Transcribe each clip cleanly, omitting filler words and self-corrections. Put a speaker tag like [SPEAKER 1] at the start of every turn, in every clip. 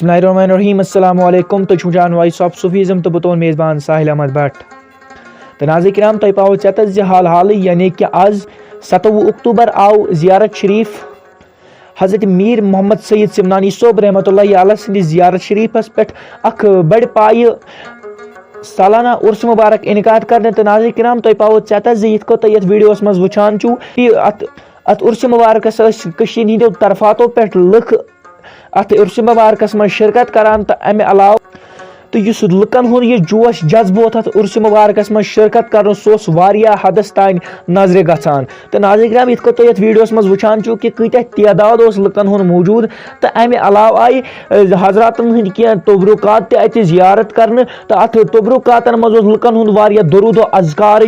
[SPEAKER 1] बिस्मिल्लाहिर्रहमानिर्रहीम अस्सलाम वालेकुम। तो छुजान वॉइस ऑफ सूफीज़म तो बतौर मेज़बान साहिल अहमद भट्ट। तो नाज़रीन किराम तय पाओ चतस ज हाल हाल यानी कि आज 27 अक्टूबर आओ ज़ियारत शरीफ हज़रत मीर मोहम्मद सैयद सिमनानी सोब रहमतुल्लाहि अलैह सदी ज़ियारत शरीफस पे अख बड़ पाय सालाना उर्स मुबारक इनकाद करने। तो नाज़रीन किराम तय पाओ चतस यथ को यथ वीडियोस मज वुचान चू अत उर्स मुबारकस हंदो तरफातों पे लुख अत उर्स मुबारकस मज शिरकत करान। तो अमे अलाव तो इस लुकन हुन यह जोश जज्बोत अत उर्स मुबारकस मज शिरकत कर सोस वारिया हदस तान नजर गसान। तो नाज़रीन किराम यथ तो यथ वीडियोस मज वुचान चू कि कत्या तादाद लुकन हुन मौजूद। तो अमे अलाव आई हजरातन हंद कह तबरुकात अत जियारत करने। तो अत तबरुकातन मज लुकन हुन वारिया दरूद अज़कार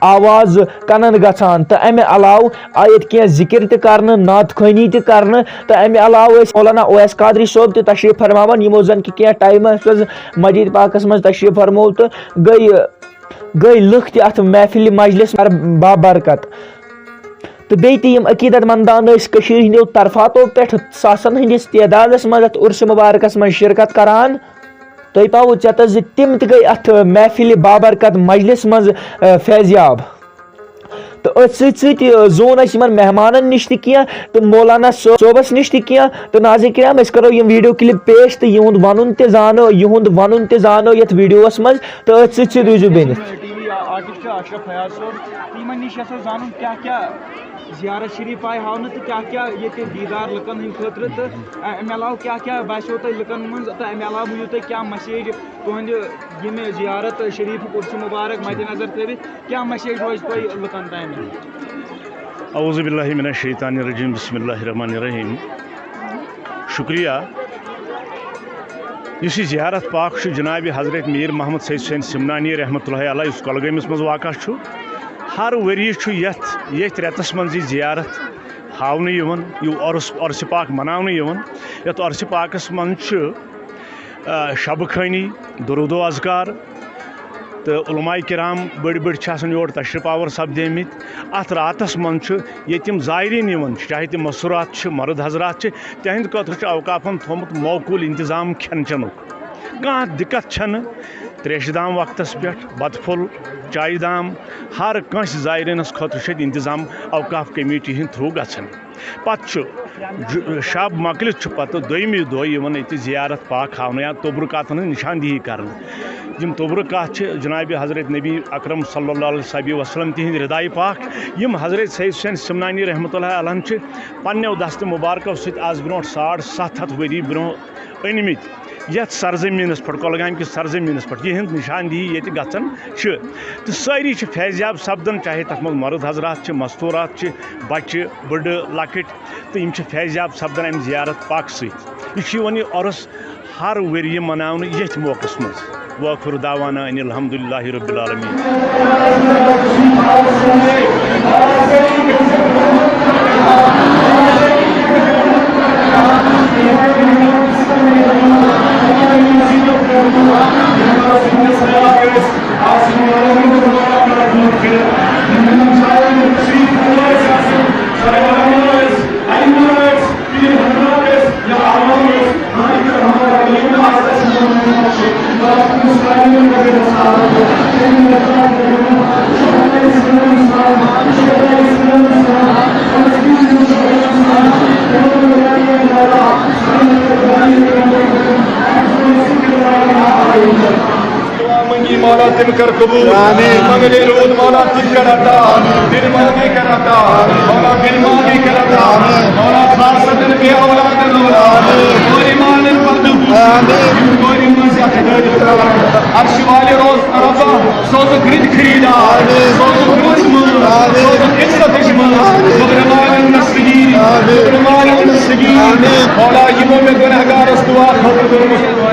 [SPEAKER 1] आवाज कनन गसान। तो अमे अलाव आई कह जिक्र त करने नात खानी त करने। तो अमे अलाव मौलाना ओवैस कादरी सोब त तशरीफ फरमावन यमो जन कि कह टाइम मजीद पाकस मज तशरीफ फरमो। तो गई लुख अत महफिल मजलिस बाबरकत। तो बे तम अकीदत मंदान हंदो तरफातों पे सासन हंदिस तादादस मज अत उर्स मुबारकस मज शिरकत करान। तो पाओ चतस तम त गई अत महफिल बाबरकत मजलिस मज फैज़याब। तो जोन मेहमान नश तो मौलाना सोबस नश तो नाज़रीन किराम करो यह वीडियो क्लिप पेश। तो यह वन तानो ये वीडियोस मज। तो रूजू बेन ज़ियारत शरीफ आय हावन तो क्या क्या ये दीदार लुकन हंद खतर। तो अमे अलाव क्या क्या बासो तुम लुकन मज। तो अमे अलाव वो तुम क्या मैसेज तुहद यम ज़ियारत शरीफ उर्स मुबारक मद्देनजर थवित क्या मैसेज रोज तुम लुकन तान।
[SPEAKER 2] औज़ु बिल्लाहि मिनश शैतानिर रजीम बिस्मिल्लाहिर रहमानिर रहीम। शुक्रिया इस ज़ियारत पाक जनाब हज़रत मीर मोहम्मद सैयद हुसैन सिमनानी रहमतुल्लाहि अलैह इस कोलगमस मज वाक़ा हर वरी ये रेतस मज ज़ियारत हावन उर्स पाक मनावन ये उर्स पाकस मज शब खानी दरूद अज़कार तो उलमा किराम बड़ बड़ योर तशरीफ आवर सपदेमित। अत रातस मज यम ज़ायरीन चाहे तम मसूरात मर्द हजरात तहद खतर अवकाफन थोमुत मौकूल इंतजाम खेन चनुक कह दिक्कत छन त्रेश दाम वक्त पे बतफुल चाय दाम हर कंस ज़ायरीनस खतर इंतजाम अवकाफ कमेटी हंद थ्रू गन पत् शब मकलित पत् दोयमी दो ये ज़ियारत पाक हावन या तबरुकातन निशानदेही कर। तबरुकात जनाब हज़रत नबी अकरम सल्लल्लाहु अलैहि वसल्लम तिहंद रिदाई पाक यम हज़रत सैयद हुसैन सिमनानी रहमतुल्लाहि अलैह पन्नो दस्त मुबारकों सत आज ब्रो 750 वरी ब्रो अनमित यथ सरजमीनस पे कोलगाम किस सरजमीनस पे यह निशानदेही ये गन तो सारी फैज़याब सपदन चाहे तथ मज मर्द हजरात मस्तूरात बच्चे बड़ लकट तो यम फैज़याब सपदन अम ज़ियारत पाक सह उर्स हर वरी मनावन ये मौकस मज। वाखिर दावाना अनिल हम्दुलिल्लाहि रब्बिल आलमीन।
[SPEAKER 3] मौला तिम कर कबूल मंगले रोज मौला तुझ कराता दिल मांगे कराता मौला दिल मांगे कराता मौला खासतन के औलाद मौला कोई मालिक बंदू कोई मजा खरीदा अर्श वाले रोज रब्बा सोच ग्रिड खरीदा सोच ग्रिड मौला सोच इज्जत इस्माल सुब्रमान नस्गीर सुब्रमान नस्गीर मौला यमो में गुनहगार दुआ खबर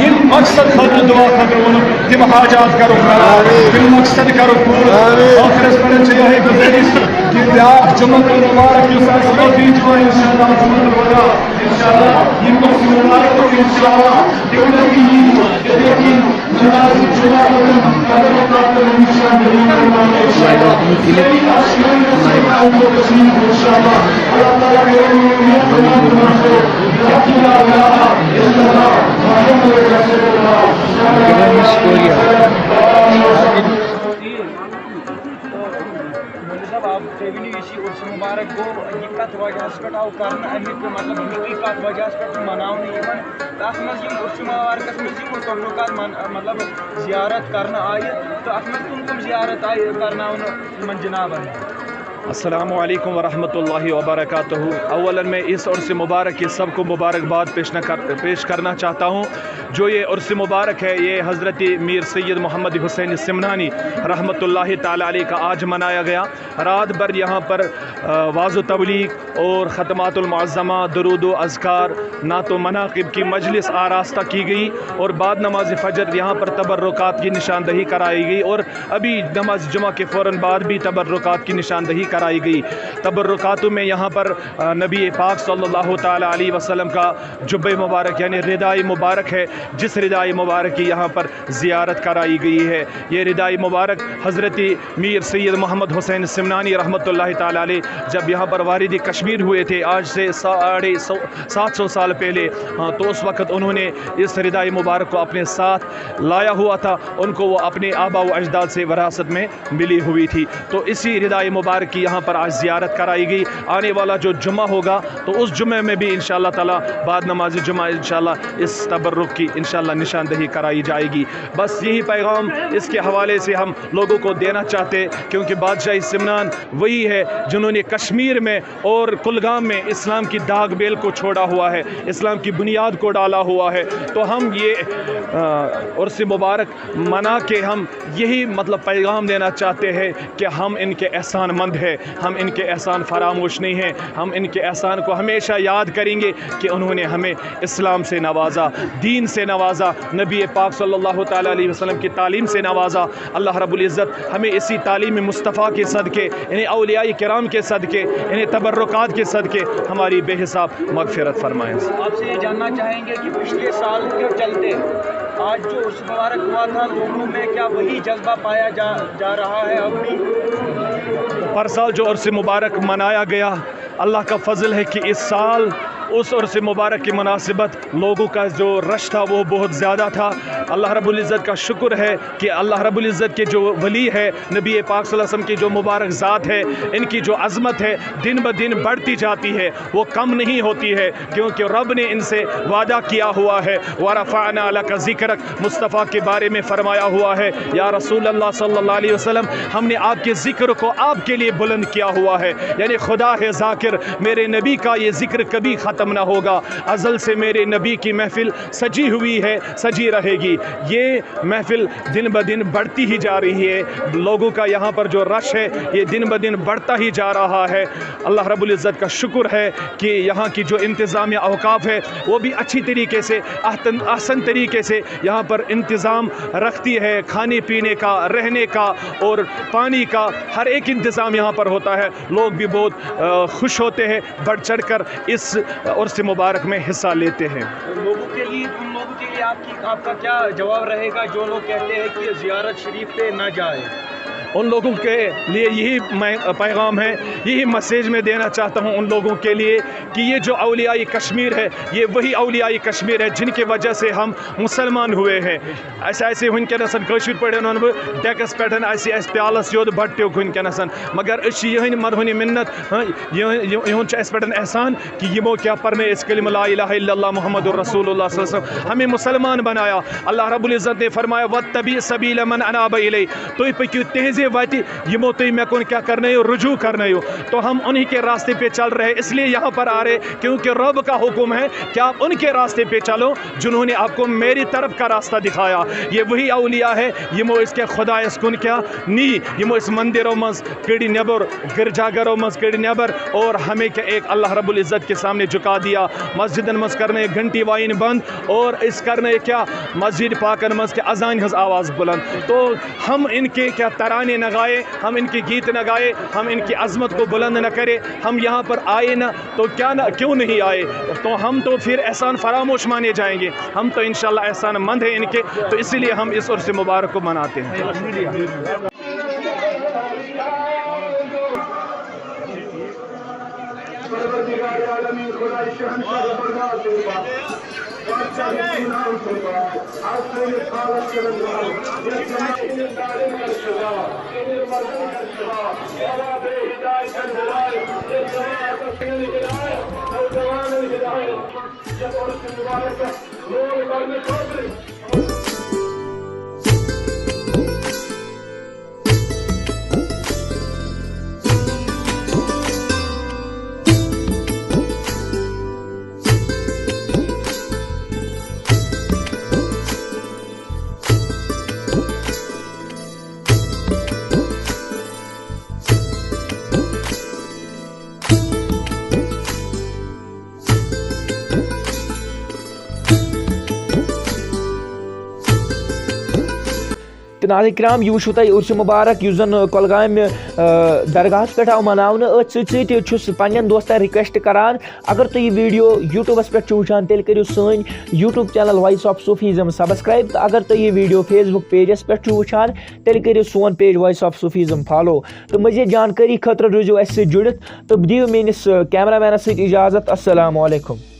[SPEAKER 3] ये मकसद खबर दुआ खबर तिम हाजात करो फिर मकसद करो पूरा आखिरत पड़े चाहिए गुजारिश कि आप जुम्मतुल मुबारक जो साथी जो इंशाअल्लाह जुम्मतुल मुबारक इंशाअल्लाह ये मुबारक इंशाअल्लाह देखो कि
[SPEAKER 1] मुबारक गो यह कत वजह पे आव कर अमिक मतलब कत वजह पे मनाव तथ मज मुबारक तहलुक मतलब जियारत कर आय तो अत तुम जियारत आय कर जनाबन।
[SPEAKER 4] अस्सलामु अलैकुम वरहमतुल्लाहि वबरकातुहू। अव्वलन मैं इस उर्स मुबारक की सबको मुबारकबाद पेश करना चाहता हूँ। जो ये उर्स मुबारक है ये हज़रत मीर सैयद मोहम्मद हुसैन सिमनानी रहमतुल्लाहि ताला अलैह का आज मनाया गया। रात भर यहाँ पर वाज़ तबलीग और ख़तमातुल मुअज़्ज़मा, दुरूद व अज़कार, नात व मनाक़िब की मजलिस आरास्ता की गई और बाद नमाज फ़जर यहाँ पर तबर्रुकात की निशानदही कराई गई और अभी नमाज जुमा के फ़ौरन बाद भी तबर्रुकात की निशानदही कराई गई। तबर्रुकातों में यहाँ पर नबी पाक सल्लल्लाहु ताला अलैहि वसल्लम का जुब्बे मुबारक यानी रिदाई मुबारक है, जिस रिदाई मुबारक की यहाँ पर ज़ियारत कराई गई है। ये रिदाई मुबारक हज़रत मीर सैयद मोहम्मद हुसैन सिमनानी रहमतुल्लाहि ताला अलैह जब यहाँ पर वारिद कश्मीर हुए थे आज से 750 साल पहले, तो उस वक़्त उन्होंने इस रिदाई मुबारक को अपने साथ लाया हुआ था। उनको वो अपने आबा व अजदाद से विरासत में मिली हुई थी। तो इसी रिदाई मुबारक की यहाँ पर आज ज़ियारत कराई गई। आने वाला जो जुम्मा होगा तो उस जुम्मे में भी इंशाअल्लाह ताला बाद नमाज जुम्मा इंशाअल्लाह इस तबर्रुक की इंशाअल्लाह निशानदही कराई जाएगी। बस यही पैगाम इसके हवाले से हम लोगों को देना चाहते हैं, क्योंकि बादशाह सिमनान वही है जिन्होंने कश्मीर में और कुलगाम में इस्लाम की दाग बेल को छोड़ा हुआ है, इस्लाम की बुनियाद को डाला हुआ है। तो हम ये उर्स मुबारक मना के हम यही मतलब पैगाम देना चाहते हैं कि हम इनके एहसान मंद है, हम इनके एहसान फरामोश नहीं हैं। हम इनके एहसान को हमेशा याद करेंगे कि उन्होंने हमें इस्लाम से नवाजा, दीन से नवाजा, नबी पाक सल्लल्लाहु ताला अलैहि वसल्लम की तालीम से नवाजा। अल्लाह रब्बुल इज़्ज़त हमें इसी तालीम मुस्तफ़ा के सदके, इन्हें औलियाए किराम के सदके, इन्हें तबर्रुकात के सदके हमारी बेहिसाब मग़फ़िरत फरमाएँ।
[SPEAKER 1] आपसे ये जानना चाहेंगे कि पिछले साल के चलते आज जो उर्स मुबारक हुआ था लोगों में क्या वही जज्बा पाया जा रहा है अब भी?
[SPEAKER 4] हर साल जो उर्स मुबारक मनाया गया, अल्लाह का फ़ज़ल है कि इस साल उस उर्स मुबारक की मुनासिबत लोगों का जो रश था वो बहुत ज़्यादा था। अल्लाह रब्बुल इज़्ज़त का शुक्र है कि अल्लाह रब्बुल इज़्ज़त के जो वली है नबी पाक सल्लल्लाहु अलैहि वसल्लम की जो मुबारक ज़ात है, इनकी जो अज़मत है दिन ब दिन बढ़ती जाती है, वो कम नहीं होती है, क्योंकि रब ने इनसे वादा किया हुआ है। व रफ़अना लका ज़िक्रक, मुस्तफ़ा के बारे में फ़रमाया हुआ है, या रसूल अल्लाह सल्लल्लाहु अलैहि वसल्लम हमने आपके ज़िक्र को आपके लिए बुलंद किया हुआ है। यानी खुदा है ज़ाकिर, मेरे नबी का ये ज़िक्र कभी ख़त्म ना होगा। अज़ल से मेरे नबी की महफिल सजी हुई है, सजी रहेगी। ये महफिल दिन ब दिन बढ़ती ही जा रही है। लोगों का यहाँ पर जो रश है ये दिन ब दिन बढ़ता ही जा रहा है। अल्लाह रब्बुल इज़्ज़त का शुक्र है कि यहाँ की जो इंतज़ामिया औक़ाफ़ है वो भी अच्छी तरीके से आसान तरीके से यहाँ पर इंतज़ाम रखती है। खाने पीने का, रहने का और पानी का हर एक इंतज़ाम यहाँ पर होता है। लोग भी बहुत खुश होते हैं, बढ़ चढ़ कर इस उर्स मुबारक में हिस्सा लेते हैं।
[SPEAKER 1] उन लोगों के लिए आपका क्या जवाब रहेगा जो लोग कहते हैं कि ज़ियारत शरीफ पे ना जाए?
[SPEAKER 4] उन लोगों के लिए यही पैगाम है, यही मैसेज मैं देना चाहता हूँ उन लोगों के लिए कि ये जो औलियाई कश्मीर है ये वही औलियाई कश्मीर है जिनकी वजह से हम मुसलमान हुए हैं। ऐसे वनकस पे डेकस पे प्यालस योद बट्यो वनकस, मगर यह मरहुन मिन्नत युन पे एहसान कि यमो क्या पर्ने कलिमा ला इलाहा इल्लल्लाह मुहम्मदुर रसूलुल्लाह सल्लल्लाहु अलैहि वसल्लम, हमें मुसलमान बनाया। अल्लाह रब्बुल इज़्ज़त ने फरमाया वत्तबी सबील मन अनाब इलै, तुम पक्यू तेज़े वाति यमो तुम मे कुन क्या करने हो, रुजू करने हो। तो हम उन्हीं के रास्ते पे चल रहे, इसलिए यहाँ पर आ रहे क्योंकि रब का हुक्म है कि आप उनके रास्ते पे चलो जिन्होंने आपको मेरी तरफ का रास्ता दिखाया। ये वही औलिया है यमो इसके खुदा इसकुन क्या नी, यमो इस मंदिरों मज कड़ी नबर, गिरजाघरों मज कड़ी नबर और हमें क्या एक अल्लाह रब्बुल इज़्ज़त के सामने झुका दिया। मस्जिदन मज करने घंटी वाइन बंद और इस करने क्या मस्जिद पाकन मज के अजान हज आवाज़ बुलंद। तो हम इनके क्या तराने गाने न गाए, हम इनके गीत न गाए, हम इनकी अज़मत को बुलंद न करें, हम यहाँ पर आए ना तो क्यों नहीं आए, तो हम तो फिर एहसान फरामोश माने जाएंगे। हम तो इंशाल्लाह एहसान मंद हैं इनके, तो इसीलिए हम इस उर्स मुबारक को मनाते हैं।
[SPEAKER 1] तो नाज़रीन किराम यह वुचो तुम उर्स मुबारक यु जन कोलगाम दरगाह पे आव मनावन पन्न दोस्तन रिक्वेस्ट करान अगर तुम यह वीडियो यूट्यूबस पे वुचान तेल करियो सन YouTube channel Voice of Sufism subscribe, तो अगर तुम यह वीडियो फेसबुक पेजस पे वुचान तेल करियो सोन page Voice of Sufism follow. तो मज़ीद जानकारी खतर रोजो अस जुड़ित, तो दियो मेनिस कैमरा मैनस इजाज़त। अस्सलामु अलैकुम।